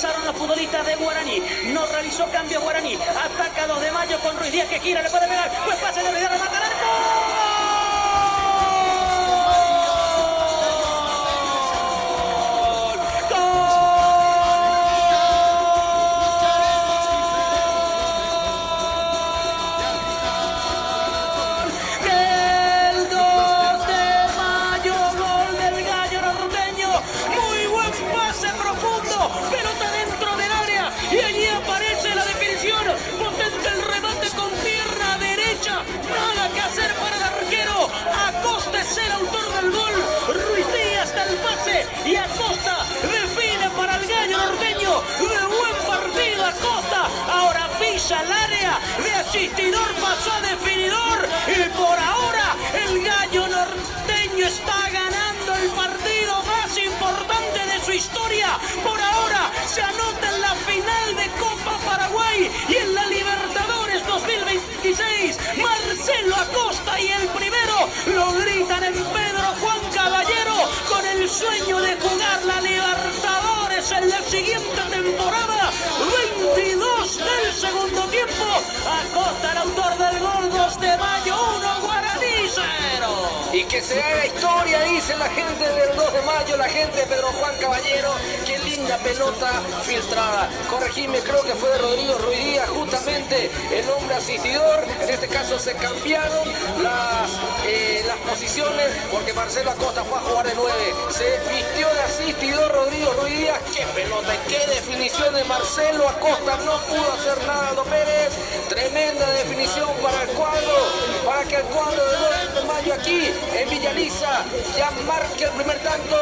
ingresaron los futbolistas de Guaraní. No realizó cambio Guaraní. Ataca 2 de Mayo con Ruiz Díaz que gira, le puede pegar. Pues pase de Ruiz Díaz, remata al arco. Pelota dentro del área y allí aparece la definición. Potente el remate con pierna derecha. Nada que hacer para el arquero. Acosta es el autor del gol. Ruiz Díaz da el pase y Acosta define para el gallo norteño. De buen partido Acosta. Ahora pisa el área. De asistidor pasó a definidor. Y por ahora el gallo norteño está ganando el partido más importante de su historia. Por ahora se anota en la final de Copa Paraguay y en la Libertadores 2026. Marcelo Acosta y el primero lo gritan en Pedro Juan Caballero con el sueño de jugar la Libertadores en la siguiente temporada. 22 del segundo tiempo. Acosta el autor del gol. 2 de Mayo 1, Guaraní 0. Y que se haga historia, dice la gente del 2 de Mayo, la gente de Pedro Juan Caballero. Qué linda pelota filtrada. Corregime, creo que fue de Rodrigo Ruiz Díaz, justamente el hombre asistidor. En este caso se cambiaron las posiciones porque Marcelo Acosta fue a jugar de 9. Se vistió de asistidor Rodrigo Ruiz Díaz. Qué pelota, qué definición de Marcelo Acosta. No pudo hacer nada Don Pérez. Tremenda definición para el cuadro, para que el cuadro de 2 de Mayo aquí en Villa Lisa ya marque el primer tanto.